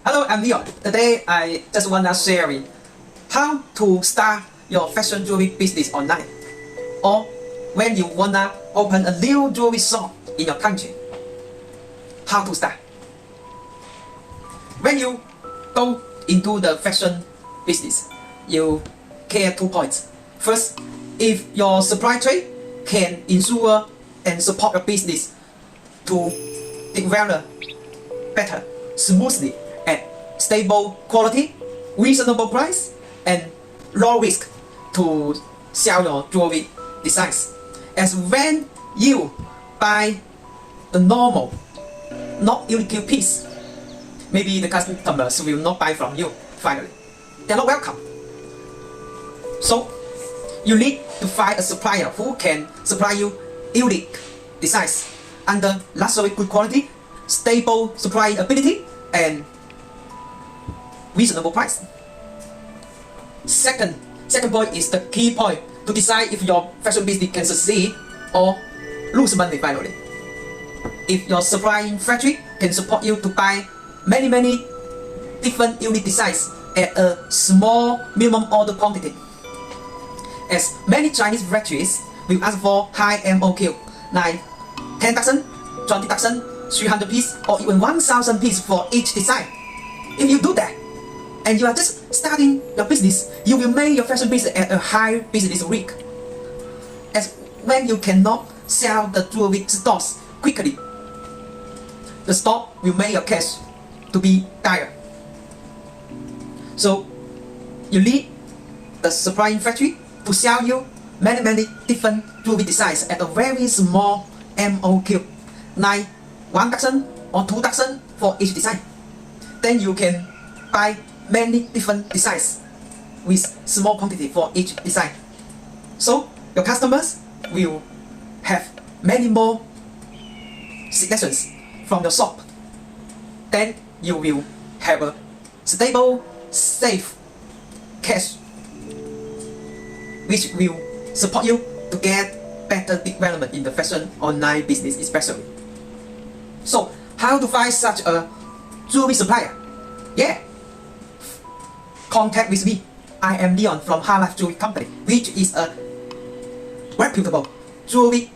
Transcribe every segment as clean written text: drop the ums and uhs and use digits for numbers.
Hello, I'm Leon. Today I just wanna share how to start your fashion jewelry business online, or when you wanna open a new jewelry shop in your country. How to start? When you go into the fashion business, you care 2 points. First, if your supply chain can ensure and support your business to develop better, smoothly, at stable quality, reasonable price, and low risk to sell your jewelry designs. As when you buy the normal, not unique piece, maybe the customers will not buy from you finally. They're not welcome. So you need to find a supplier who can supply you unique designs under luxury good quality, stable supply ability, and reasonable price. Second point is the key point to decide if your fashion business can succeed or lose money finally. If your supplying factory can support you to buy many different unique designs at a small minimum order quantity. As many Chinese factories will ask for high MOQ, like 10,000, 20,000, 300 pieces, or even 1,000 pieces for each design. If you do that, and you are just starting your business, you will make your fashion business at a high business risk. As when you cannot sell the jewelry stocks quickly, the stock will make your cash to be dire. So you need the supplying factory to sell you many different jewelry designs at a very small MOQ, like 1,000 or 2,000 for each design. Then you can buy many different designs with small quantity for each design. So your customers will have many more selections from your shop. Then you will have a stable, safe cash, which will support you to get better development in the fashion online business especially. So how to find such a jewelry supplier? Yeah, contact with me. I am Leon from High Life Jewelry Company, which is a reputable jewelry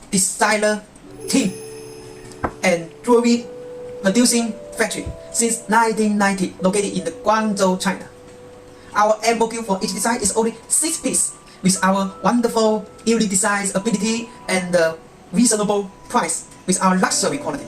designer team and jewelry producing factory since 1990, located in the Guangzhou, China. Our MOQ for each design is only 6 pieces, with our wonderful unique design ability and reasonable price with our luxury quality.